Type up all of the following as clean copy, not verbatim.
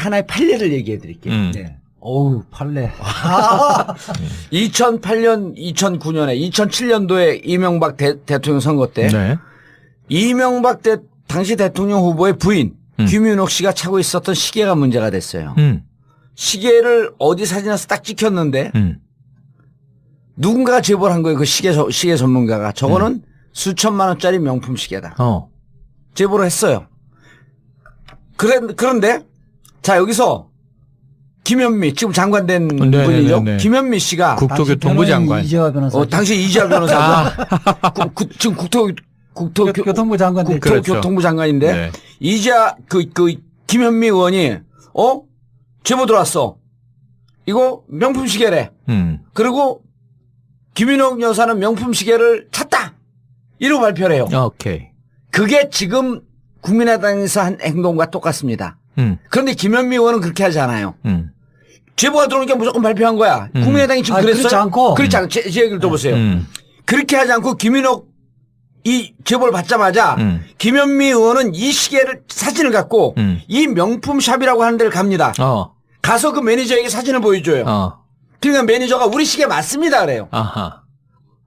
하나의 판례를 얘기해 드릴게요. 네. 어우, 판례. 2008년, 2009년에, 2007년도에 이명박 대통령 선거 때 네. 이명박 당시 대통령 후보의 부인 김윤옥 씨가 차고 있었던 시계가 문제가 됐어요. 시계를 어디 사진에서 딱 찍혔는데 누군가가 제보를 한 거예요. 그 시계 전문가가. 저거는 수천만 원짜리 명품 시계다. 제보를 했어요. 그런데 자 여기서 김현미 지금 장관 된 분이죠. 김현미 씨가 국토교통부 장관. 이재화 변호사. 당시 이재화 변호사. 지금 교통부 장관 됐죠. 국토교통부 장관인데 네. 이재화 김현미 의원이 제보 들어왔어. 이거 명품 시계래. 그리고 김윤옥 여사는 명품 시계를 찼다. 이러고 발표를 해요. 오케이. 그게 지금 국민의당에서 한 행동과 똑같습니다. 그런데 김현미 의원은 그렇게 하지 않아요. 제보가 들어오니까 무조건 발표한 거야. 국민의당이 지금 그랬어요? 그렇지 않고. 그렇지 않고. 제 얘기를 들어보세요. 그렇게 하지 않고 김윤옥 이 제보를 받자마자 김현미 의원은 이 시계를 사진을 갖고 이 명품 샵이라고 하는 데를 갑니다. 가서 그 매니저에게 사진을 보여줘요. 그러니까 매니저가 우리 시계 맞습니다 그래요.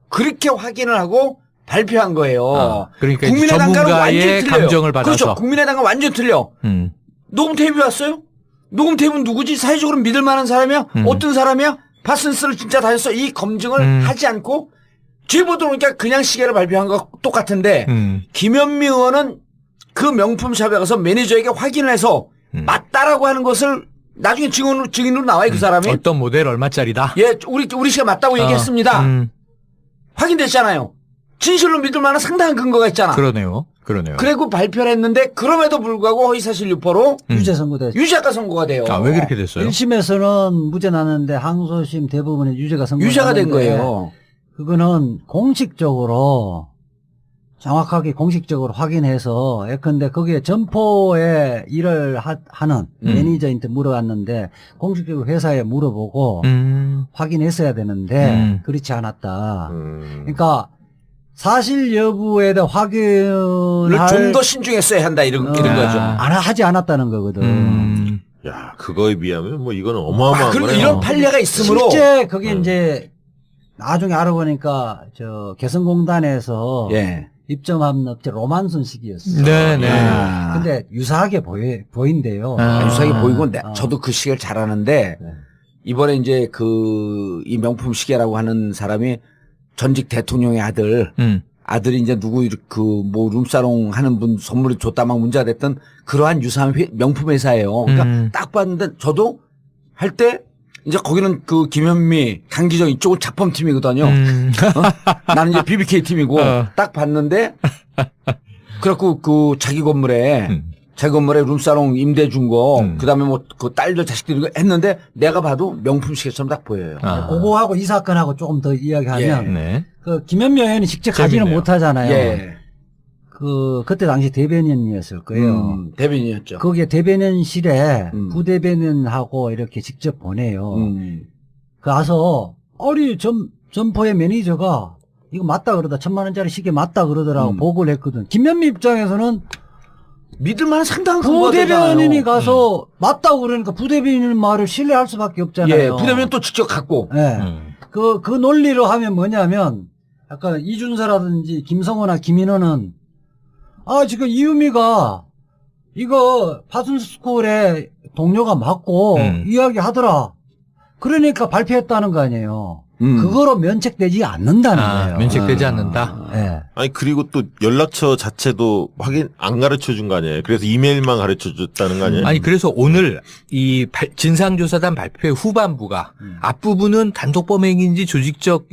그렇게 확인을 하고 발표한 거예요. 그러니까 국민의당과는 완전히 전문가의 틀려요. 감정을 받아서. 그렇죠. 국민의당과 완전 틀려. 녹음 테이프 왔어요? 녹음 테이프는 누구지? 사회적으로 믿을 만한 사람이야? 어떤 사람이야? 파슨스를 진짜 다녔어? 이 검증을 하지 않고 제보 들어오니까 그냥 시계를 발표한 거 똑같은데 김현미 의원은 그 명품샵에 가서 매니저에게 확인을 해서 맞다라고 하는 것을 나중에 증인으로 나와요 그 사람이. 어떤 모델 얼마짜리다. 예, 우리 시계 맞다고 얘기했습니다. 확인됐잖아요. 진실로 믿을 만한 상당한 근거가 있잖아. 그러네요. 그리고 발표를 했는데 그럼에도 불구하고 허위사실 유포로 유죄 선고됐죠. 유죄가 선고가 돼요. 왜 그렇게 됐어요? 1심에서는 무죄 나는데 항소심 대부분의 유죄가 유죄가 된 거예요. 그거는 공식적으로 정확하게 공식적으로 확인해서 예컨대 거기에 점포에 일을 하는 매니저한테 물어봤는데 공식적으로 회사에 물어보고 확인했어야 되는데 그렇지 않았다. 그러니까 사실 여부에 대한 확인을 좀 더 신중했어야 한다 이런 거죠. 하지 않았다는 거거든. 야, 그거에 비하면 뭐 이거는 어마어마한 그리고 거네요. 이런 판례가 있으므로 실제 그게 이제 나중에 알아보니까 저 개성공단에서 입점한 업체 로만순 시기였어요. 네네. 근데 유사하게 보인대요. 유사하게 보이고 저도 그 시계를 잘 아는데 이번에 이제 이 명품 시계라고 하는 사람이 전직 대통령의 아들이 이제 누구 뭐 룸사롱 하는 분 선물을 줬다 막 문제가 됐던 그러한 유사한 명품 회사예요. 그러니까 딱 봤는데 저도 할 때 이제 거기는 그 김현미, 강기정 이쪽은 작품팀이거든요. 나는 이제 BBK 팀이고 딱 봤는데 그래갖고 그 자기 건물에 룸사롱 임대 준 거, 그 다음에 뭐 그 딸들 자식들 이거 했는데 내가 봐도 명품 시계처럼 딱 보여요. 그거하고 이 사건하고 조금 더 이야기하면 그 김현미 의원이 직접 가지는 못하잖아요. 그때 당시 대변인이었을 거예요. 대변인이었죠. 거기에 대변인실에 부대변인하고 이렇게 직접 보내요. 가서, 점포의 매니저가 이거 맞다 그러다 1,000만 원짜리 시계 맞다 그러더라고 보고를 했거든. 김현미 입장에서는 믿을 만한 상당한 근거가 되잖아요. 부대변인이 가서 맞다고 그러니까 부대변인 말을 신뢰할 수밖에 없잖아요. 부대변인 또 직접 갖고. 그 논리로 하면 뭐냐면, 약간 이준서라든지 김성호나 김인호는 지금 이유미가 이거 파슨스쿨의 동료가 맞고 이야기 하더라. 그러니까 발표했다는 거 아니에요. 그거로 면책되지 않는다는 거예요. 면책되지 않는다. 아니 그리고 또 연락처 자체도 확인 안 가르쳐 준 거 아니에요. 그래서 이메일만 가르쳐 줬다는 거 아니에요. 아니 그래서 오늘 이 진상조사단 발표의 후반부가 앞부분은 단독 범행인지 조직적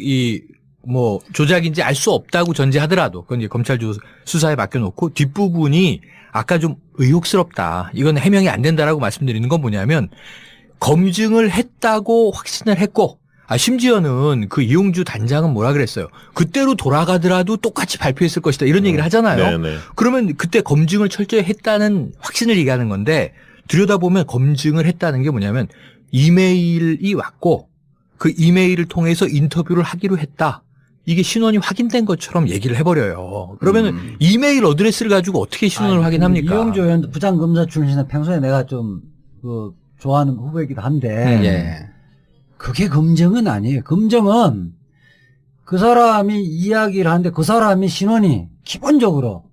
뭐 조작인지 알 수 없다고 전제하더라도 그건 이제 검찰 수사에 맡겨놓고 뒷부분이 아까 좀 의혹스럽다. 이건 해명이 안 된다라고 말씀드리는 건 뭐냐면 검증을 했다고 확신을 했고 심지어는 그 이용주 단장은 뭐라 그랬어요. 그때로 돌아가더라도 똑같이 발표했을 것이다. 이런 얘기를 하잖아요. 그러면 그때 검증을 철저히 했다는 확신을 얘기하는 건데 들여다보면 검증을 했다는 게 뭐냐면 이메일이 왔고 그 이메일을 통해서 인터뷰를 하기로 했다. 이게 신원이 확인된 것처럼 얘기를 해버려요. 그러면 이메일 어드레스를 가지고 어떻게 신원을 확인합니까? 이용주 의원도 부장검사 출신에 평소에 내가 좀 좋아하는 후보이기도 한데 예. 그게 검증은 아니에요. 검증은 그 사람이 이야기를 하는데 그 사람이 신원이 기본적으로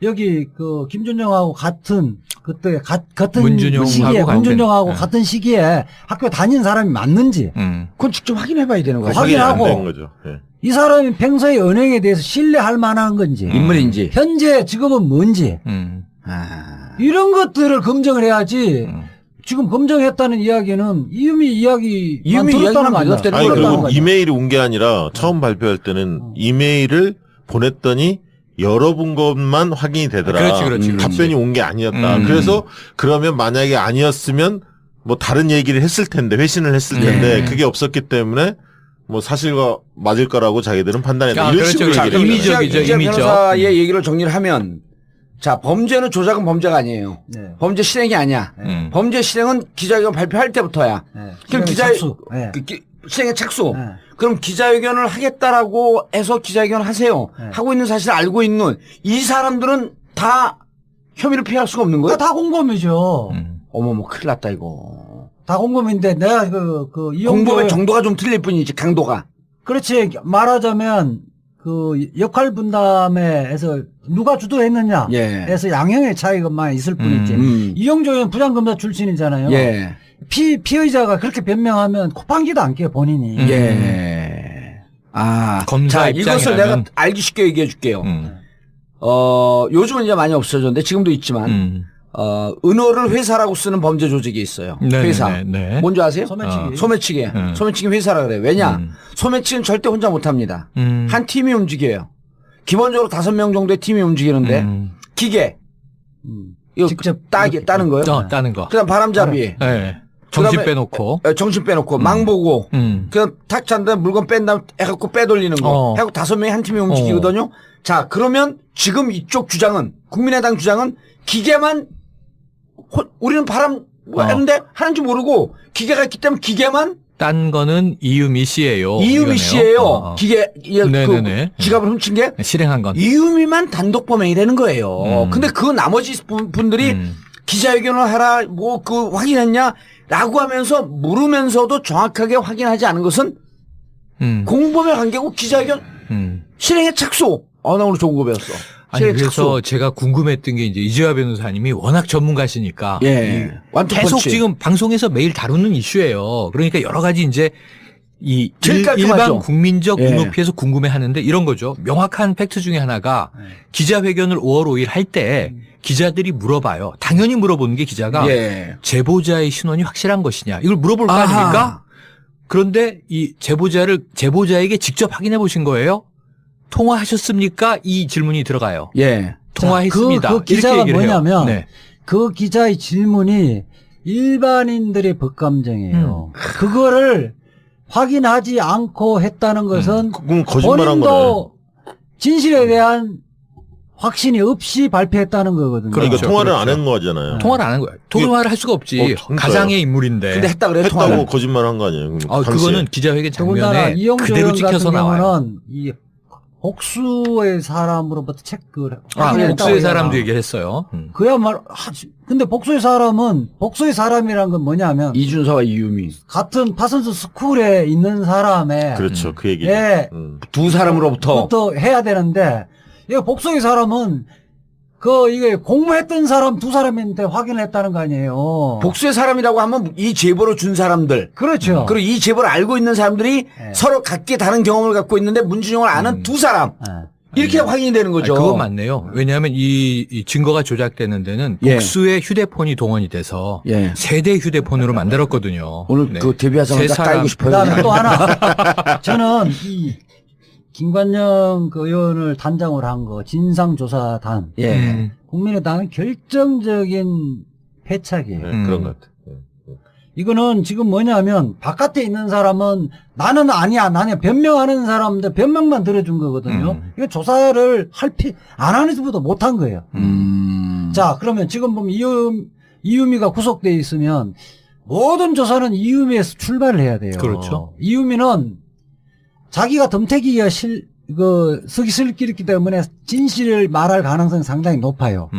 여기 김준영하고 같은 그때 같은 문준용하고 시기에 같은, 문준영하고 네. 같은 시기에 학교 다닌 사람이 맞는지 그건 직접 확인해봐야 되는 거죠. 확인- 확인하고 안된 거죠. 예. 이 사람이 평소에 연행에 대해서 신뢰할 만한 건지 인물인지. 현재 직업은 뭔지 아. 이런 것들을 검증을 해야지. 지금 검증했다는 이야기는 이유미 이야기만 들었다는 거 아니야? 믿었다는 아니 그러니까 그리고 그러니까. 이메일이 온 게 아니라 처음 발표할 때는 이메일을 보냈더니 열어본 것만 확인이 되더라. 그렇지. 답변이 온 게 아니었다. 그래서 그러면 만약에 아니었으면 뭐 다른 얘기를 했을 텐데 회신을 했을 텐데 그게 없었기 때문에 뭐 사실과 맞을 거라고 자기들은 판단했다. 이런 그렇죠, 식으로 그렇죠. 얘기를 했잖아요. 이미적이죠, 이재 이미적. 변호사의 얘기를 정리를 하면 자, 범죄는 조작은 범죄가 아니에요. 네. 범죄 실행이 아니야. 범죄 실행은 기자회견 발표할 때부터야. 네. 그럼 착수. 네. 실행의 착수. 네. 그럼 기자회견을 하겠다라고 해서 기자회견을 하세요. 네. 하고 있는 사실을 알고 있는 이 사람들은 다 혐의를 피할 수가 없는 거예요? 다 공범이죠. 어머머, 큰일 났다, 이거. 다 공범인데 내가 공범의 정도가 좀 틀릴 뿐이지, 강도가. 그렇지. 말하자면 역할 분담에서 누가 주도했느냐 예. 에서 양형의 차이가만 있을 뿐이지. 이영조 의원 부장검사 출신이잖아요. 예. 피의자가 그렇게 변명하면 코판기도 안 깨요, 본인이. 예. 아. 검사 자, 이것을 입장이라면- 내가 알기 쉽게 얘기해 줄게요. 요즘은 이제 많이 없어졌는데 지금도 있지만, 은어를 회사라고 쓰는 범죄 조직이 있어요. 회사. 네. 뭔지 아세요? 소매치기. 소매치기. 소매치기 회사라 그래요. 왜냐? 소매치기는 절대 혼자 못 합니다. 한 팀이 움직여요. 기본적으로 5명 정도의 팀이 움직이는데, 기계. 이거 직접 따는 거요. 따는 거. 그다음 바람잡이. 네. 정신 그다음에- 빼놓고. 정신 빼놓고, 망 보고, 그냥 탁 잔다 물건 뺀 다음 해갖고 빼돌리는 거. 해갖고 5명이 한 팀이 움직이거든요. 자, 그러면 지금 이쪽 주장은, 국민의당 주장은 기계만, 우리는 하는데 하는지 모르고 기계가 있기 때문에 기계만 딴 거는 이유미 씨예요. 이유미 이거네요. 씨예요. 기계, 네네네. 지갑을 훔친 게 실행한 건. 이유미만 단독 범행이라는 거예요. 근데 그 나머지 분들이 기자회견을 하라, 확인했냐? 라고 하면서 물으면서도 정확하게 확인하지 않은 것은 공범의 관계고 기자회견 실행의 착수. 나 오늘 좋은 거 배웠어. 아니, 실행의 그래서 착수. 제가 궁금했던 게 이제 이재화 변호사님이 워낙 전문가시니까. 예. 완투펀치. 계속 지금 방송에서 매일 다루는 이슈예요. 그러니까 여러 가지 이제 제일 깔끔하죠. 일반 국민적 예. 눈높이에서 궁금해 하는데 이런 거죠. 명확한 팩트 중에 하나가 기자회견을 5월 5일 할 때 기자들이 물어봐요. 당연히 물어보는 게 기자가 예. 제보자의 신원이 확실한 것이냐. 이걸 물어볼 거 아하. 아닙니까? 그런데 이 제보자에게 직접 확인해 보신 거예요? 통화하셨습니까? 이 질문이 들어가요. 예. 통화했습니다. 그 기자가 이렇게 얘기를 해요. 뭐냐면 네. 그 기자의 질문이 일반인들의 법감정이에요. 그거를 확인하지 않고 했다는 것은 그건 거짓말한 거네. 본인도 진실에 대한 확신이 없이 발표했다는 거거든요. 그러니까 그렇죠, 통화를 그렇죠. 안 한 거잖아요. 통화를 안 한 거예요. 통화를 할 수가 없지. 그러니까요. 가상의 인물인데. 근데 했다 그래요, 했다고 통화를. 거짓말한 거 아니에요? 당시에. 그거는 기자회견 더군다나 장면에 이영조 그대로 의원 같은 찍혀서 나와요. 경우는 이 복수의 사람으로부터 체크를 확인했다고 복수의 하잖아. 사람도 얘기를 했어요. 그야말로 근데 복수의 사람이란 건 뭐냐면 이준서와 이유미. 같은 파슨스 스쿨에 있는 사람의 그렇죠. 그 얘기죠. 예. 두 사람으로부터. 부터 해야 되는데 이거 복수의 사람은 이게 공모했던 사람 두 사람인데 확인을 했다는 거 아니에요. 복수의 사람이라고 하면 이 제보를 준 사람들. 그렇죠. 그리고 이 제보를 알고 있는 사람들이 네. 서로 각기 다른 경험을 갖고 있는데 문준용을 아는 두 사람. 예. 이렇게 확인이 되는 거죠. 그건 맞네요. 왜냐하면 이 증거가 조작되는 데는 예. 복수의 휴대폰이 동원이 돼서 예. 세대 휴대폰으로 만들었거든요. 오늘 네. 그 데뷔하자마자 세 사람- 깔고 싶어요. 그다음에 또 하나 저는 이 김관영 의원을 단장으로 한 거 진상조사단 예. 국민의당은 결정적인 패착이에요. 네, 그런 것 같아요. 이거는 지금 뭐냐면 바깥에 있는 사람은 나는 아니야, 나는 변명하는 사람인데 변명만 들어준 거거든요. 이거 조사를 안 하는 것보다 못한 거예요. 자, 그러면 지금 보면 이유미가 구속돼 있으면 모든 조사는 이유미에서 출발을 해야 돼요. 그렇죠. 이유미는 자기가 덤태기가 석이 슬기있기 때문에 진실을 말할 가능성이 상당히 높아요.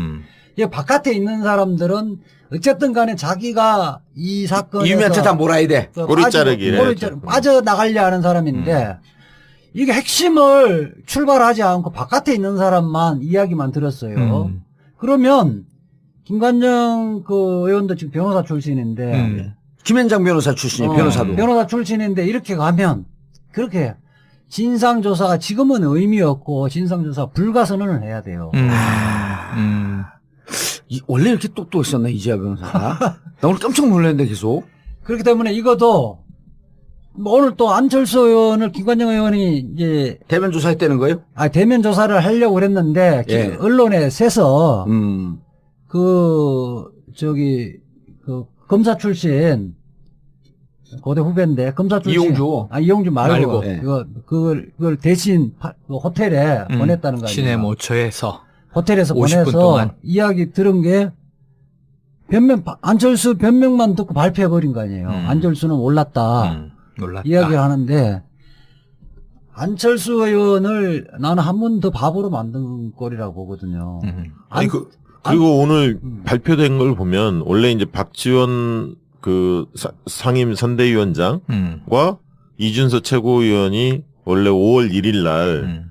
이 바깥에 있는 사람들은 어쨌든 간에 자기가 이 사건에서 이유미한테 다 몰아야 돼. 꼬리 자르기를 해야죠. 빠져나가려 하는 사람인데 이게 핵심을 출발하지 않고 바깥에 있는 사람만 이야기만 들었어요. 그러면 김관정 그 의원도 지금 변호사 출신인데 김현장 변호사 출신이에요. 변호사도. 변호사 출신인데 이렇게 가면 그렇게 진상조사가 지금은 의미 없고 진상조사 불가선언을 해야 돼요. 원래 이렇게 똑똑했었나 이재하 변호사가? 나 오늘 깜짝 놀랐는데 계속. 그렇기 때문에 이것도 뭐 오늘 또 안철수 의원을 김관정 의원이 이제 대면 조사했다는 거예요? 대면 조사를 하려고 그랬는데 예. 언론에 새서 그 검사 출신 고대 후배인데 검사 출신 이용주 말고 예. 그걸 대신 호텔에 보냈다는 거 아니에요? 시내 모처에서 호텔에서 50분 보내서 동안. 이야기 들은 게 안철수 변명만 듣고 발표해 버린 거 아니에요. 안철수는 몰랐다. 놀랐다. 이야기를 하는데 안철수 의원을 나는 한 번 더 바보로 만든 꼴이라고 보거든요. 아니 그리고 오늘 발표된 걸 보면 원래 이제 박지원 그 상임 선대위원장과 이준석 최고위원이 원래 5월 1일 날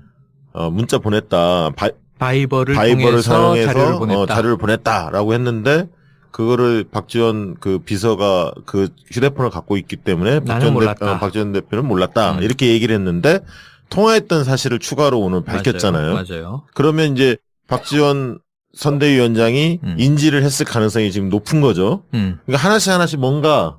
문자 보냈다. 바이버를 사용해서 자료를 보냈다. 자료를 보냈다라고 했는데 그거를 박지원 그 비서가 그 휴대폰을 갖고 있기 때문에 박지원 대표는 몰랐다. 이렇게 얘기를 했는데 통화했던 사실을 추가로 오늘 밝혔잖아요. 맞아요. 그러면 이제 박지원 선대위원장이 인지를 했을 가능성이 지금 높은 거죠. 그러니까 하나씩 뭔가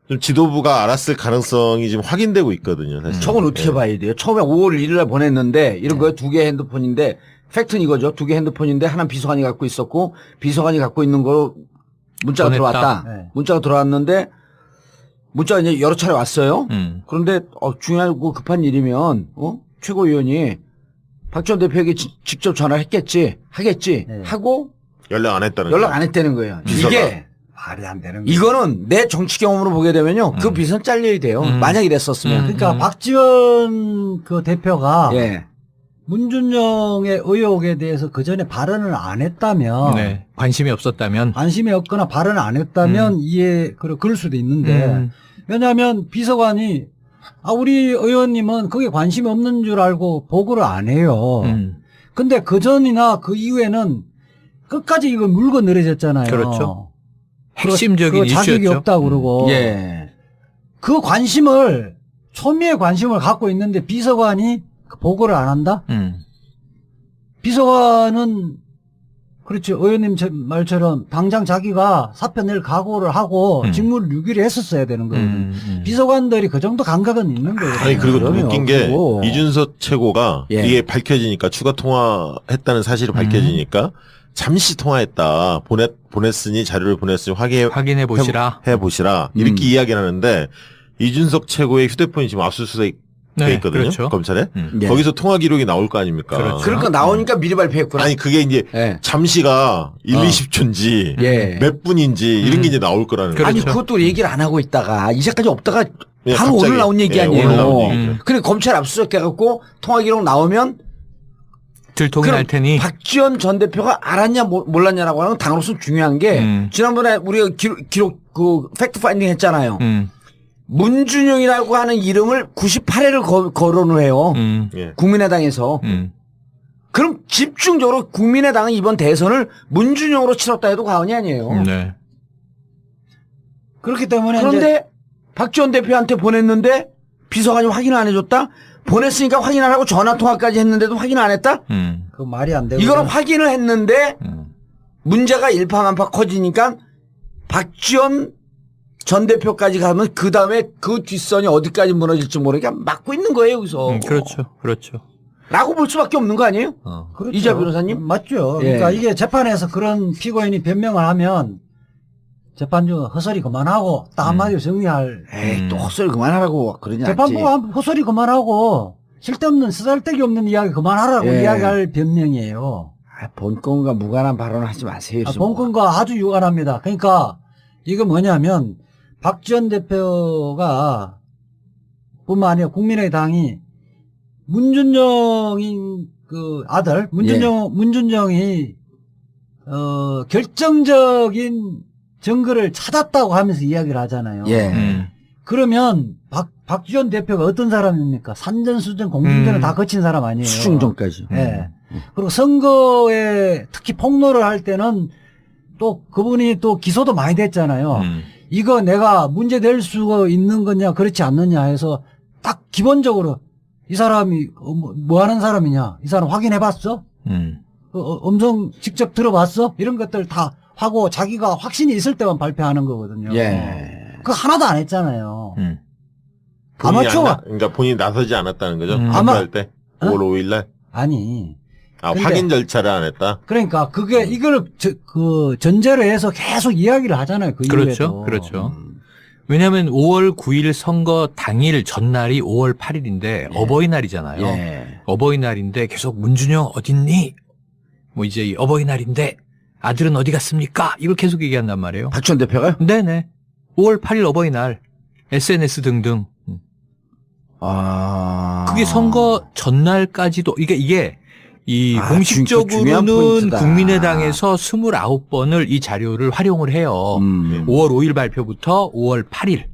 좀 지도부가 알았을 가능성이 지금 확인되고 있거든요. 사실. 저건 어떻게 봐야 돼요? 처음에 5월 1일 날 보냈는데 이런 거에 2개 핸드폰인데 팩트는 이거죠. 2개 핸드폰인데 하나는 비서관이 갖고 있었고 비서관이 갖고 있는 거로 문자가 보냈다. 들어왔다. 네. 문자가 들어왔는데 문자가 이제 여러 차례 왔어요. 그런데 중요하고 급한 일이면 최고위원이 박지원 대표에게 직접 전화를 하겠지 네. 하고 연락 안 했다는 연락 거예요. 안 했다는 거예요. 비서가. 이게 말이 안 되는 거예요. 이거는 내 정치 경험으로 보게 되면요. 그 비서는 잘려야 돼요. 만약 이랬었으면. 그러니까 박지원 그 대표가 예. 문준영의 의혹에 대해서 그 전에 발언을 안 했다면 네. 관심이 없었다면 관심이 없거나 발언을 안 했다면 그럴 수도 있는데 왜냐하면 비서관이 우리 의원님은 거기에 관심이 없는 줄 알고 보고를 안 해요. 근데 그 전이나 그 이후에는 끝까지 이거 물고 늘어졌잖아요. 그렇죠. 핵심적인 자격이 이슈였죠. 없다고 그러고 예. 그 관심을 초미의 관심을 갖고 있는데 비서관이 보고를 안 한다? 비서관은 그렇죠. 의원님 말처럼 당장 자기가 사표 낼 각오를 하고 직무를 유기를 했었어야 되는 거거든요. 비서관들이 그 정도 감각은 있는 거예요. 아니 그리고 또 그럼요. 웃긴 게 그리고. 이준석 최고가 예. 이게 밝혀지니까 추가 통화했다는 사실이 밝혀지니까 잠시 통화했다. 보냈으니 자료를 보냈으니 확인해 보시라. 해보시라. 이렇게 이야기를 하는데 이준석 최고의 휴대폰이 지금 압수수색 돼 네, 있거든요. 그렇죠. 검찰에. 예. 거기서 통화 기록이 나올 거 아닙니까? 그렇죠. 그러니까 나오니까 미리 발표했구나. 아니 그게 이제 예. 잠시가 1, 20초인지 예. 몇 분인지 이런 게 이제 나올 거라는 거예요. 아니 그렇죠. 그것도 얘기를 안 하고 있다가 이제까지 없다가 예, 바로 갑자기. 오늘 나온 얘기 예, 아니에요. 오늘 나온 얘기죠. 근데 검찰 압수수색 해갖고 통화 기록 나오면 들통이 날 테니. 박지원 전 대표가 알았냐 몰랐냐라고 하는 건 당으로서 중요한 게 지난번에 우리가 기록 그 팩트 파인딩 했잖아요. 문준영이라고 하는 이름을 98회를 거론을 해요. 예. 국민의당에서. 그럼 집중적으로 국민의당은 이번 대선을 문준영으로 치렀다 해도 과언이 아니에요. 네. 그렇기 때문에 그런데 박지원 대표한테 보냈는데 비서관이 확인을 안 해줬다? 보냈으니까 확인 안 하고 전화통화까지 했는데도 확인 안 했다? 그 말이 안 되고 이거는 확인을 했는데 문제가 일파만파 커지니까 박지원 전 대표까지 가면 그 다음에 그 뒷선이 어디까지 무너질지 모르니까 막고 있는 거예요, 여기서. 그렇죠. 그렇죠. 라고 볼 수밖에 없는 거 아니에요? 그렇죠. 이재하 변호사님? 맞죠. 예. 그러니까 이게 재판에서 그런 피고인이 변명을 하면 재판부 헛소리 그만하고 딱 한마디로 정리할. 에이, 또 헛소리 그만하라고 그러지 않지. 재판부가 헛소리 그만하고 쓸데없는 쓰잘데기 없는 이야기 그만하라고 예. 이야기할 변명이에요. 본건과 무관한 발언을 하지 마세요. 지금. 본건과 아주 유관합니다. 그러니까 이거 뭐냐면 박지원 대표가 뿐만 아니라 국민의당이 문준영인 그 아들 문준영이 결정적인 증거를 찾았다고 하면서 이야기를 하잖아요. 예. 그러면 박지원 대표가 어떤 사람입니까? 산전수전 공중전을 다 거친 사람 아니에요. 수중전까지. 예. 그리고 선거에 특히 폭로를 할 때는 또 그분이 또 기소도 많이 됐잖아요. 이거 내가 문제될 수가 있는 거냐 그렇지 않느냐 해서 딱 기본적으로 이 사람이 뭐 하는 사람이냐 이 사람 확인해봤어? 음성 직접 들어봤어? 이런 것들 다 하고 자기가 확신이 있을 때만 발표하는 거거든요. 예. 그거 하나도 안 했잖아요. 아마추어 그러니까 본인이 나서지 않았다는 거죠. 발표할 때 5월 5일 날. 아니. 확인 절차를 안 했다. 그러니까 그게 이걸 그 전제로 해서 계속 이야기를 하잖아요. 그 그렇죠. 이후에도. 그렇죠. 왜냐하면 5월 9일 선거 당일 전날이 5월 8일인데 어버이날이잖아요. 예. 어버이날인데 계속 문준영 어딨니? 뭐 이제 이 어버이날인데 아들은 어디 갔습니까? 이걸 계속 얘기한단 말이에요. 박지원 대표가요? 네네. 5월 8일 어버이날 SNS 등등. 그게 선거 전날까지도 이게 이 공식적으로는 국민의당에서 29번을 이 자료를 활용을 해요. 5월 5일 발표부터 5월 8일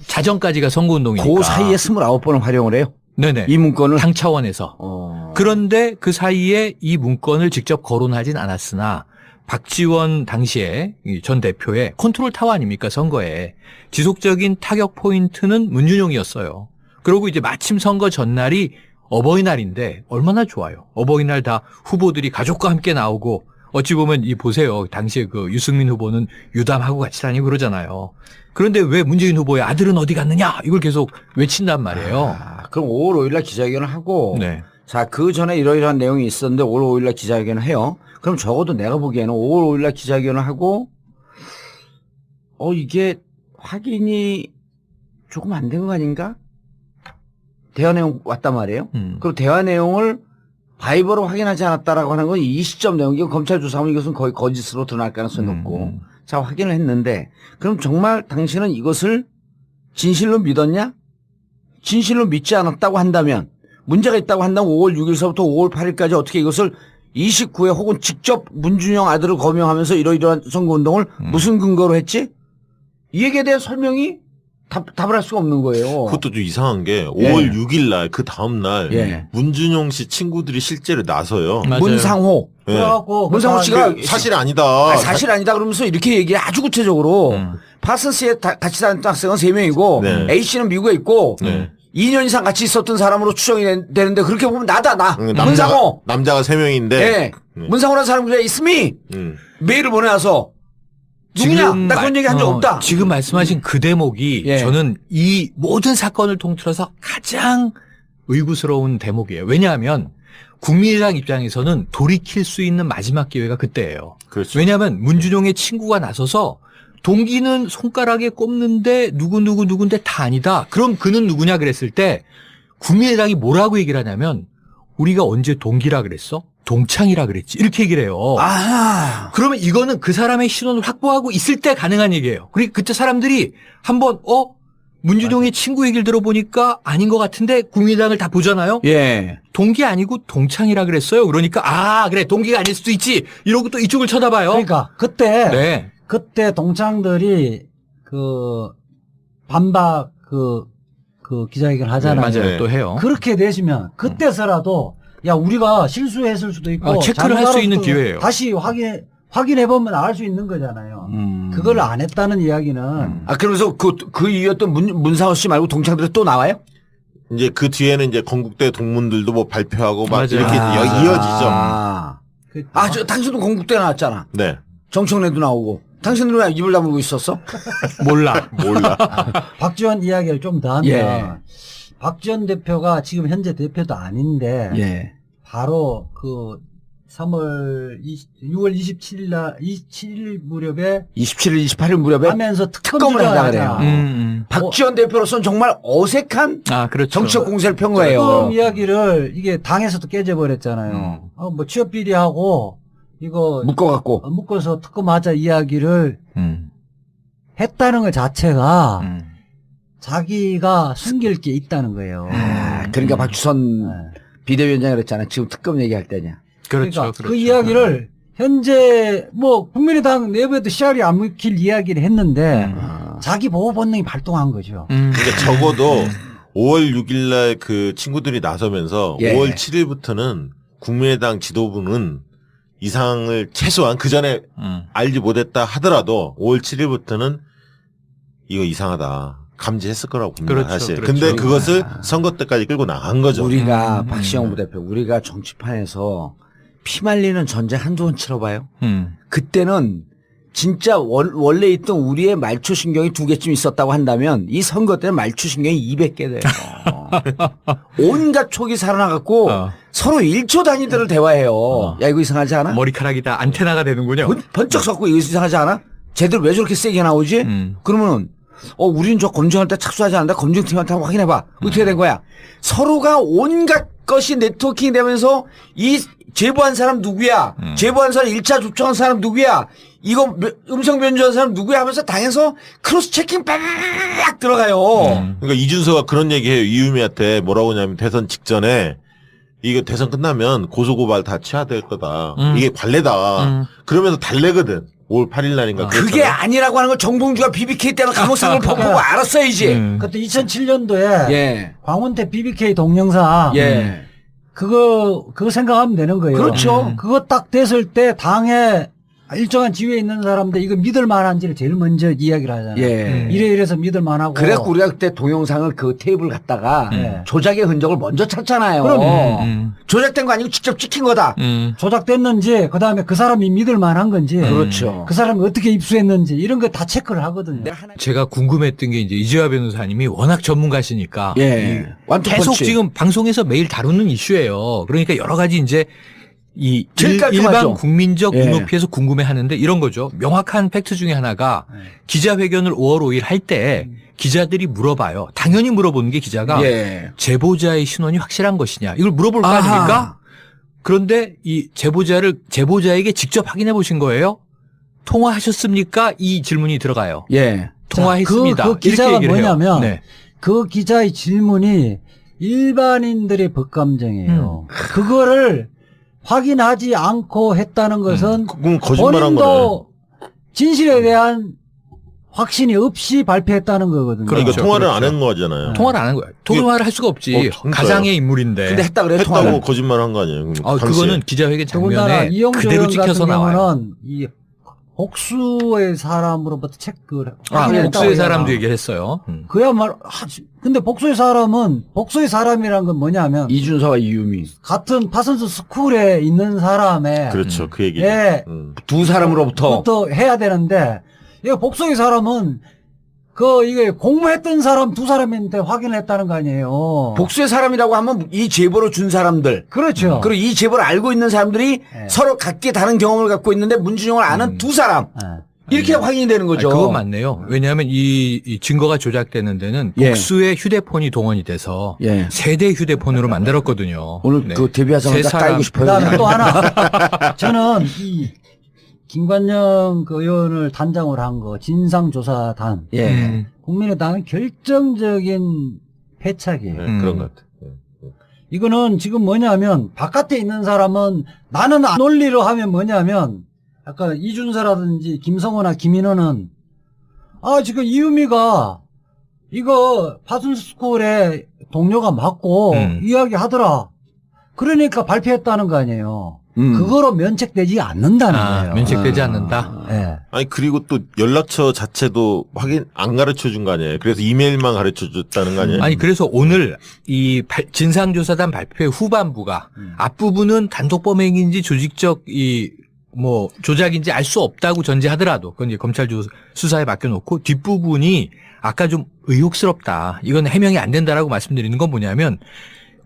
자정까지가 선거운동이니까. 그 사이에 29번을 활용을 해요? 네네. 이 문건을? 당 차원에서. 그런데 그 사이에 이 문건을 직접 거론하진 않았으나 박지원 당시에 전 대표의 컨트롤 타워 아닙니까 선거에. 지속적인 타격 포인트는 문준용이었어요. 그리고 이제 마침 선거 전날이 어버이날인데 얼마나 좋아요. 어버이날 다 후보들이 가족과 함께 나오고 어찌 보면 보세요. 당시에 그 유승민 후보는 유담하고 같이 다니고 그러잖아요. 그런데 왜 문재인 후보의 아들은 어디 갔느냐 이걸 계속 외친단 말이에요. 그럼 5월 5일날 기자회견을 하고 네. 자, 그 전에 이러이러한 내용이 있었는데 5월 5일날 기자회견을 해요. 그럼 적어도 내가 보기에는 5월 5일날 기자회견을 하고 이게 확인이 조금 안 된 거 아닌가? 대화 내용 왔단 말이에요. 그리고 대화 내용을 바이버로 확인하지 않았다라고 하는 건 이 시점 내용, 이건 검찰 조사하면 이것은 거의 거짓으로 드러날 가능성이 높고. 자, 확인을 했는데, 그럼 정말 당신은 이것을 진실로 믿었냐? 진실로 믿지 않았다고 한다면, 문제가 있다고 한다면 5월 6일서부터 5월 8일까지 어떻게 이것을 29회 혹은 직접 문준영 아들을 거명하면서 이러이러한 선거운동을 무슨 근거로 했지? 이 얘기에 대한 설명이 답을 할 수가 없는 거예요. 그것도 좀 이상한 게 5월 6일 날 그 다음 날 문준용 씨 친구들이 실제로 나서요. 맞아요. 문상호. 그래갖고 문상호 씨가 사실 아니다. 사실 아니다 그러면서 이렇게 얘기해 아주 구체적으로 파슨스에 같이 다녔던 학생은 3명이고 네. A 씨는 미국에 있고 네. 2년 이상 같이 있었던 사람으로 추정이 되는데 그렇게 보면 나다 나. 문상호. 남자가 3명인데. 네. 문상호라는 사람이 그래 있음이 메일을 보내와서 누구냐? 나 그런 얘기 한 적 없다. 지금 말씀하신 그 대목이 저는 이 모든 사건을 통틀어서 가장 의구스러운 대목이에요. 왜냐하면 국민의당 입장에서는 돌이킬 수 있는 마지막 기회가 그때예요. 그렇죠. 왜냐하면 문준용의 친구가 나서서 동기는 손가락에 꼽는데 누군데 다 아니다. 그럼 그는 누구냐 그랬을 때 국민의당이 뭐라고 얘기를 하냐면 우리가 언제 동기라 그랬어? 동창이라 그랬지. 이렇게 얘기를 해요. 그러면 이거는 그 사람의 신원을 확보하고 있을 때 가능한 얘기예요. 그리고 그때 사람들이 한번 문준용의 친구 얘기를 들어보니까 아닌 것 같은데 국민의당을 다 보잖아요. 예. 동기 아니고 동창이라 그랬어요. 그러니까 그래 동기가 아닐 수도 있지. 이러고 또 이쪽을 쳐다봐요. 그러니까 그때 동창들이 그 반박 그 기자회견 하잖아요. 맞아요. 또 해요. 그렇게 되시면 그때서라도 야 우리가 실수했을 수도 있고 체크를 할 수 있는 기회예요. 다시 확인해보면 알 수 있는 거잖아요. 그걸 안 했다는 이야기는. 그러면서 그 이유였던 문상호 씨 말고 동창들이 또 나와요? 이제 그 뒤에는 이제 건국대 동문들도 뭐 발표하고 막 맞아요. 이렇게 이어지죠. 저 당신도 건국대 나왔잖아. 네. 정청래도 나오고. 당신들은 왜 입을 다물고 있었어? 몰라. 박지원 이야기를 좀 더 하면 박지원 대표가 지금 현재 대표도 아닌데 바로 그 6월 27일 날 27일 무렵에 27일 28일 무렵에 하면서 특검을 하자 그래요. 박지원 대표로서는 정말 어색한 그렇죠. 정치적 공세를 편 거예요. 특검 이야기를 이게 당에서도 깨져버렸잖아요. 뭐 취업 비리하고 이거 묶어서 특검하자 이야기를 했다는 것 자체가 자기가 숨길 게 있다는 거예요. 그러니까 박주선 비대위원장이 그랬잖아. 지금 특검 얘기할 때냐. 그러니까 그 이야기를 현재 뭐 국민의당 내부에도 씨알이 안 먹힐 이야기를 했는데 자기 보호 본능이 발동한 거죠. 그러니까 적어도 5월 6일 날 그 친구들이 나서면서 예. 5월 7일부터는 국민의당 지도부는 이상을 최소한 그 전에 알지 못했다 하더라도 5월 7일부터는 이거 이상하다. 감지했을 거라고 봅니다. 그렇죠, 사실. 그렇죠. 근데 그것을 선거 때까지 끌고 나간 거죠. 우리가 박시영 부대표, 우리가 정치판에서 피 말리는 전쟁 한두 번 치러봐요. 그때는 진짜 원래 있던 우리의 말초신경이 2개쯤 있었다고 한다면 이 선거 때는 말초신경이 200개 돼요. 온갖 촉이 살아나갖고 서로 1초 단위들을 대화해요. 야, 이거 이상하지 않아? 머리카락이 다 안테나가 되는군요. 번쩍 섰고 이거 이상하지 않아? 쟤들 왜 저렇게 세게 나오지? 그러면은 우리는 저 검증할 때 착수하지 않는다. 검증팀한테 한번 확인해봐. 어떻게 된 거야? 서로가 온갖 것이 네트워킹 되면서 이 제보한 사람 누구야? 제보한 사람 1차 접촉한 사람 누구야? 이거 음성 변조한 사람 누구야? 하면서 당해서 크로스 체킹 빡 들어가요. 그러니까 이준서가 그런 얘기해요. 이유미한테 뭐라고 하냐면 대선 직전에 이거 대선 끝나면 고소고발 다 취해야 될 거다. 이게 관례다. 그러면서 달래거든. 5월 8일 날인가. 그게 아니라고 하는 걸 정봉주가 BBK 때는 감옥생을 보고 알았어야지. 그때 2007년도에 예. 광운태 BBK 동영상 예. 그거 생각하면 되는 거예요. 그렇죠. 그거 딱 됐을 때 당에 일정한 지위에 있는 사람들 이거 믿을 만한지를 제일 먼저 이야기를 하잖아요. 예. 이래서 믿을 만하고. 그래갖고 우리가 그때 동영상을 그 테이블 갖다가 조작의 흔적을 먼저 찾잖아요. 그럼. 조작된 거 아니고 직접 찍힌 거다. 조작됐는지 그다음에 그 사람이 믿을 만한 건지. 그렇죠. 그 사람이 어떻게 입수했는지 이런 거 다 체크를 하거든요. 제가 궁금했던 게 이제 이재화 변호사님이 워낙 전문가시니까 예. 계속 지금 방송에서 매일 다루는 이슈예요. 그러니까 여러 가지 이제 이 제일 깔끔하죠. 일반 국민적 예. 눈높이에서 궁금해하는데 이런 거죠. 명확한 팩트 중에 하나가 기자회견을 5월 5일 할 때 기자들이 물어봐요. 당연히 물어보는 게 기자가 예. 제보자의 신원이 확실한 것이냐 이걸 물어볼 거 아하. 아닙니까? 그런데 이 제보자에게 직접 확인해 보신 거예요? 통화하셨습니까? 이 질문이 들어가요. 예. 통화했습니다. 그 기자가 이렇게 얘기를 해요. 뭐냐면 네. 그 기자의 질문이 일반인들의 법감정이에요. 그거를 확인하지 않고 했다는 것은 그건 거짓말한 거네. 본인도 진실에 대한 확신이 없이 발표했다는 거거든요. 그러니까 그렇죠, 통화를 그렇죠. 안 한 거잖아요. 통화를 안 한 거야. 통화를 할 수가 없지. 그러니까요. 가상의 인물인데. 근데 했다 그래요, 했다고 통화를. 거짓말한 거 아니에요? 그거는 기자회견 더군다나 장면에 이용조 그대로 의원 같은 찍혀서 나와요. 경우는 이 복수의 사람으로부터 체크를 복수의 사람도 얘기를 했어요. 그야말로 근데 복수의 사람이란 건 뭐냐면 이준서와 이유미. 같은 파슨스 스쿨에 있는 사람의 그렇죠. 그 얘기죠. 예. 두 사람으로부터. 부터 해야 되는데 이거 복수의 사람은 이게 공모했던 사람 두 사람한테 확인을 했다는 거 아니에요. 복수의 사람이라고 하면 이 제보를 준 사람들. 그렇죠. 그리고 이 제보를 알고 있는 사람들이 예. 서로 각기 다른 경험을 갖고 있는데 문준용을 아는 두 사람. 예. 이렇게 확인이 되는 거죠. 그건 맞네요. 왜냐하면 이 증거가 조작되는 데는 예. 복수의 휴대폰이 동원이 돼서 예. 세대 휴대폰으로 만들었거든요. 오늘 네. 그 데뷔하자마자 세 사람. 깔고 싶어요. 그다음에 또 하나 저는 이 김관영 그 의원을 단장으로 한 거 진상조사단 예. 국민의당은 결정적인 패착이에요. 네, 그런 것 같아요. 이거는 지금 뭐냐면 바깥에 있는 사람은 나는 논리로 하면 뭐냐면 아까 이준서라든지 김성호나 김인호는 지금 이유미가 이거 파슨스쿨의 동료가 맞고 이야기하더라. 그러니까 발표했다는 거 아니에요. 그거로 면책되지 않는다는 거예요. 면책되지 않는다. 네. 아니 그리고 또 연락처 자체도 확인 안 가르쳐 준 거 아니에요? 그래서 이메일만 가르쳐 줬다는 거 아니에요? 아니 그래서 오늘 이 진상조사단 발표의 후반부가 앞부분은 단독 범행인지 조직적 뭐 조작인지 알 수 없다고 전제하더라도 그건 이제 검찰 수사에 맡겨놓고 뒷부분이 아까 좀 의혹스럽다. 이건 해명이 안 된다라고 말씀드리는 건 뭐냐면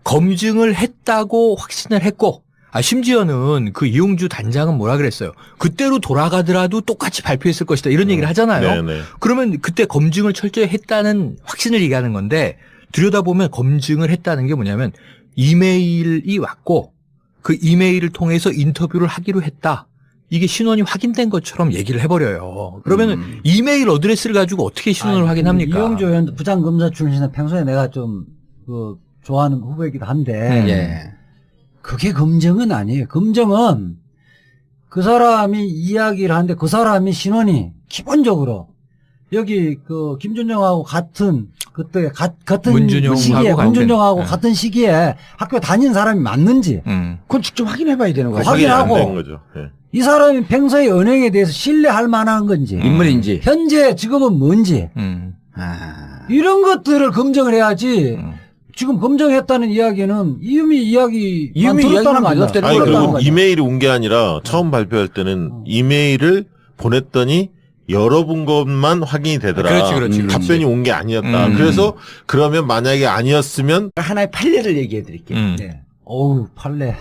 검증을 했다고 확신을 했고 심지어는 그 이용주 단장은 뭐라 그랬어요. 그때로 돌아가더라도 똑같이 발표했을 것이다. 이런 얘기를 하잖아요. 네네. 그러면 그때 검증을 철저히 했다는 확신을 얘기하는 건데 들여다보면 검증을 했다는 게 뭐냐면 이메일이 왔고 그 이메일을 통해서 인터뷰를 하기로 했다. 이게 신원이 확인된 것처럼 얘기를 해버려요. 그러면 이메일 어드레스를 가지고 어떻게 신원을 확인합니까? 이용조 의원 부장검사 출신은 평소에 내가 좀 좋아하는 후보이기도 한데 예. 그게 검증은 아니에요. 검증은 그 사람이 이야기를 하는데 그 사람이 신원이 기본적으로 여기 그 김준영하고 같은 그때 같은 문준용하고 시기에 같은, 문준영하고 네. 같은 시기에 학교 다닌 사람이 맞는지 그건 직접 확인해봐야 되는 거죠. 확인이 안 확인하고 된 거죠. 예. 이 사람이 평소에 연행에 대해서 신뢰할 만한 건지 인물인지. 현재 직업은 뭔지 아. 이런 것들을 검증을 해야지. 지금 검증했다는 이야기는 이유미 이야기만 들었다는 거 아니야? 믿었다는 아니 거예요. 그리고 거죠. 이메일이 온 게 아니라 처음 발표할 때는 이메일을 보냈더니 열어본 것만 확인이 되더라. 그렇지. 답변이 온 게 아니었다. 음. 그래서 그러면 만약에 아니었으면 하나의 판례를 얘기해 드릴게요. 네. 어우, 판례.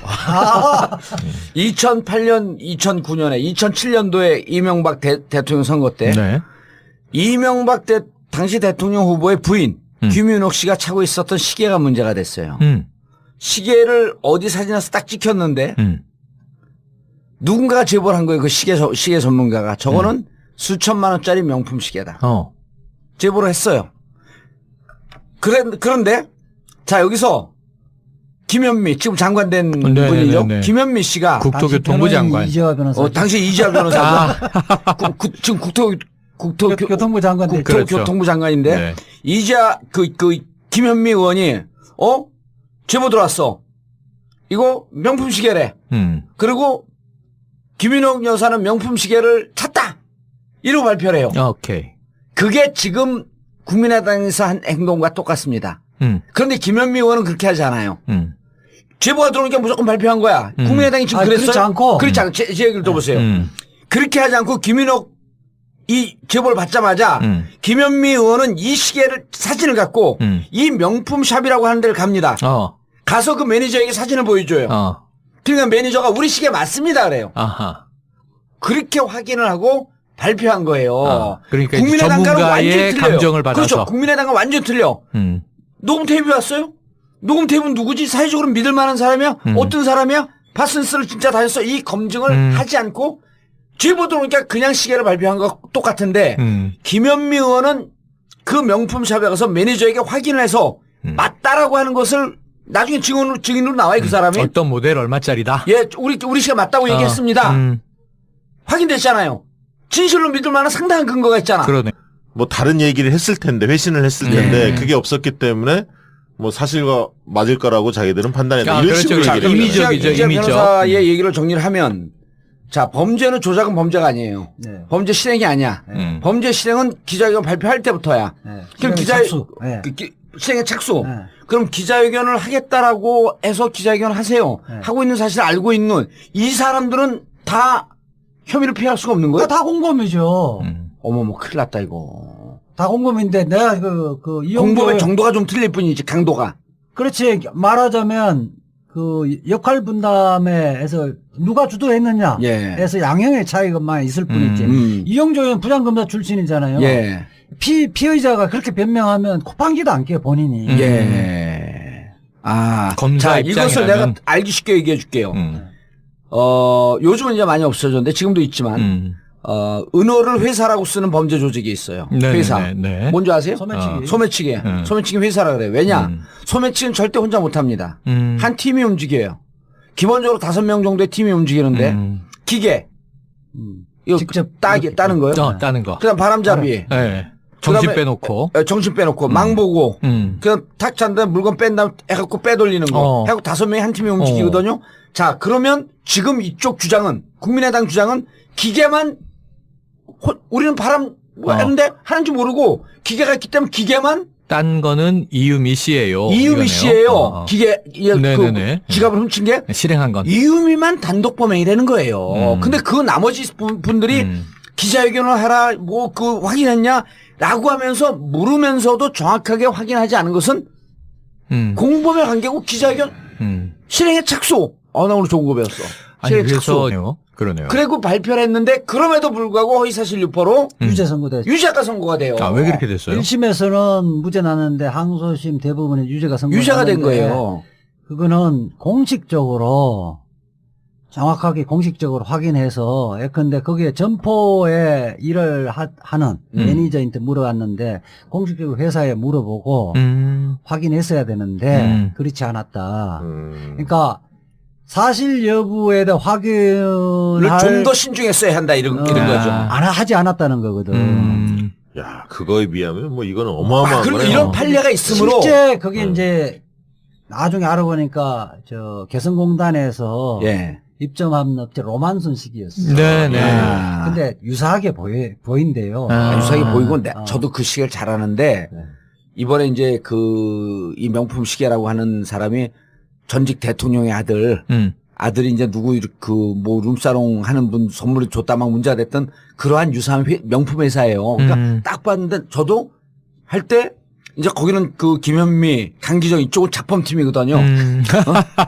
2008년, 2009년에, 2007년도에 이명박 대통령 선거 때 네. 이명박 당시 대통령 후보의 부인 김윤옥 씨가 차고 있었던 시계가 문제가 됐어요. 시계를 어디 사진에서 딱 찍혔는데 누군가가 제보를 한 거예요. 그 시계 전문가가. 저거는 수천만 원짜리 명품 시계다. 제보를 했어요. 그런데 자 여기서 김현미 지금 장관 된 분이죠. 김현미 씨가 국토교통부 장관. 이재화 변호사. 당시 이재화 변호사. 지금 교통부 장관 됐죠. 국토교통부 장관인데 네. 이재화 김현미 의원이 제보 들어왔어. 이거 명품 시계래. 그리고 김윤옥 여사는 명품 시계를 찼다. 이러고 발표를 해요. 오케이. 그게 지금 국민의당에서 한 행동과 똑같습니다. 그런데 김현미 의원은 그렇게 하지 않아요. 제보가 들어오니까 무조건 발표한 거야. 국민의당이 지금 그랬어요? 그렇지 않고. 그렇지 않고 제 얘기를 들어보세요. 그렇게 하지 않고 김윤옥 이 제보를 받자마자 김현미 의원은 이 시계를 사진을 갖고 이 명품 샵이라고 하는 데를 갑니다. 가서 그 매니저에게 사진을 보여줘요. 그러니까 매니저가 우리 시계 맞습니다 그래요. 그렇게 확인을 하고 발표한 거예요. 그러니까 국민의당과는 완전히 전문가의 틀려요. 감정을 받아서. 그렇죠. 국민의당과 완전 틀려. 녹음 테이프 왔어요? 녹음 테이프는 누구지? 사회적으로 믿을 만한 사람이야? 어떤 사람이야? 파슨스를 진짜 다녔어? 이 검증을 하지 않고 제보 들어오니까 그냥 시계를 발표한 거 똑같은데 김현미 의원은 그 명품샵에 가서 매니저에게 확인을 해서 맞다라고 하는 것을 나중에 증인으로 나와요 그 사람이. 어떤 모델 얼마짜리다? 예, 우리 시계 맞다고 얘기했습니다. 확인됐잖아요. 진실로 믿을 만한 상당한 근거가 있잖아. 그러네. 뭐 다른 얘기를 했을 텐데 회신을 했을 텐데 그게 없었기 때문에 뭐 사실과 맞을 거라고 자기들은 판단했다. 이런 식으로 그렇죠. 얘기를 이미적이죠. 이재 이미적. 변호사의 얘기를 정리를 하면 자 범죄는 조작은 범죄가 아니에요. 네. 범죄 실행이 아니야. 범죄 실행은 기자회견 발표할 때부터야. 네. 그럼 착수. 네. 실행의 착수. 네. 그럼 기자회견을 하겠다라고 해서 기자회견을 하세요. 네. 하고 있는 사실을 알고 있는 이 사람들은 다 혐의를 피할 수가 없는 거예요? 다 공범이죠. 어머머 큰일 났다 이거. 다 공범인데 내가 공범의 정도가 좀 틀릴 뿐이지 강도가. 그렇지. 말하자면 그 역할 분담에서 누가 주도했느냐 예. 에서 양형의 차이가만 있을 뿐이지. 이영조 의원 부장검사 출신이잖아요. 예. 피의자가 그렇게 변명하면 코판기도 안 깨요 본인이. 예. 검사 자, 입장이라면. 이것을 내가 알기 쉽게 얘기해 줄게요. 요즘은 이제 많이 없어졌는데 지금도 있지만, 은어를 회사라고 쓰는 범죄 조직이 있어요. 회사. 뭔지 아세요? 소매치기. 소매치기. 소매치기 회사라 그래요. 왜냐? 소매치기는 절대 혼자 못 합니다. 한 팀이 움직여요. 기본적으로 5명 정도의 팀이 움직이는데, 기계. 이거 직접 따는 거요. 따는 거. 그 다음 바람잡이. 네. 정신 그다음에 빼놓고. 정신 빼놓고, 망보고, 그냥 탁 잔다 물건 뺀 다음 해갖고 빼돌리는 거. 해갖고 5명이 한 팀이 움직이거든요. 자, 그러면 지금 이쪽 주장은, 국민의당 주장은 기계만, 우리는 하는데 하는지 모르고 기계가 있기 때문에 기계만 딴 거는 이유미 씨예요. 이유미 씨예요. 기계, 네네네. 지갑을 훔친 게 실행한 건. 이유미만 단독 범행이라는 거예요. 근데 그 나머지 분들이 기자회견을 하라, 확인했냐? 라고 하면서 물으면서도 정확하게 확인하지 않은 것은 공범의 관계고 기자회견 실행의 착수. 나 오늘 좋은 거 배웠어. 실행의 착수. 그러네요. 그리고 발표를 했는데 그럼에도 불구하고 허위사실 유포로 유죄 선고됐죠. 유죄가 선고가 돼요. 왜 그렇게 됐어요? 1심에서는 무죄 나는데 항소심 대부분의 유죄가 유죄가 된 거예요. 그거는 공식적으로 정확하게 공식적으로 확인해서 예컨대 거기에 점포에 일을 하는 매니저한테 물어봤는데 공식적으로 회사에 물어보고 확인했어야 되는데 그렇지 않았다. 그러니까 사실 여부에 대한 확인을 좀 더 신중했어야 한다 이런 거죠. 하지 않았다는 거거든. 야, 그거에 비하면 뭐 이거는 어마어마한 그리고 거네요. 이런 판례가 있으므로 실제 그게 이제 나중에 알아보니까 저 개성공단에서 입점한 업체 로만순식이었어요. 네네. 근데 유사하게 보인대요. 유사하게 보이고 저도 그 시계를 잘 아는데 이번에 이제 이 명품 시계라고 하는 사람이 전직 대통령의 아들이 이제 누구 뭐 룸사롱 하는 분 선물을 줬다 막 문제가 됐던 그러한 유사한 명품 회사예요. 그러니까 딱 봤는데 저도 할 때 이제 거기는 그 김현미, 강기정 이쪽은 작품팀이거든요.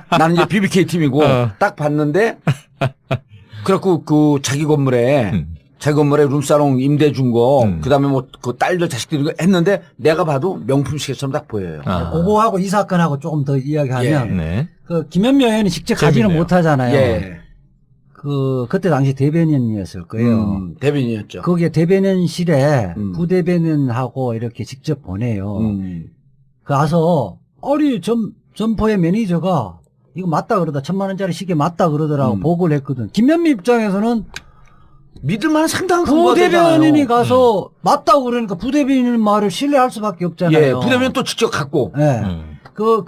나는 이제 BBK 팀이고 딱 봤는데 그래갖고 그 자기 건물에 룸사롱 임대 준 거, 그다음에 뭐 그 딸들 자식들 이거 했는데 내가 봐도 명품 시계처럼 딱 보여요. 그거하고 이 사건하고 조금 더 이야기하면 그 김현미 의원이 직접 가지는 못하잖아요. 그때 당시 대변인이었을 거예요. 대변인이었죠. 거기에 대변인실에 부대변인하고 이렇게 직접 보내요. 가서 점포의 매니저가 이거 맞다 그러다 1,000만 원짜리 시계 맞다 그러더라고 보고를 했거든. 김현미 입장에서는 믿을만한 상당한 부대변인이 가서 맞다고 그러니까 부대변인 말을 신뢰할 수밖에 없잖아요. 부대변인 또 직접 갖고. 그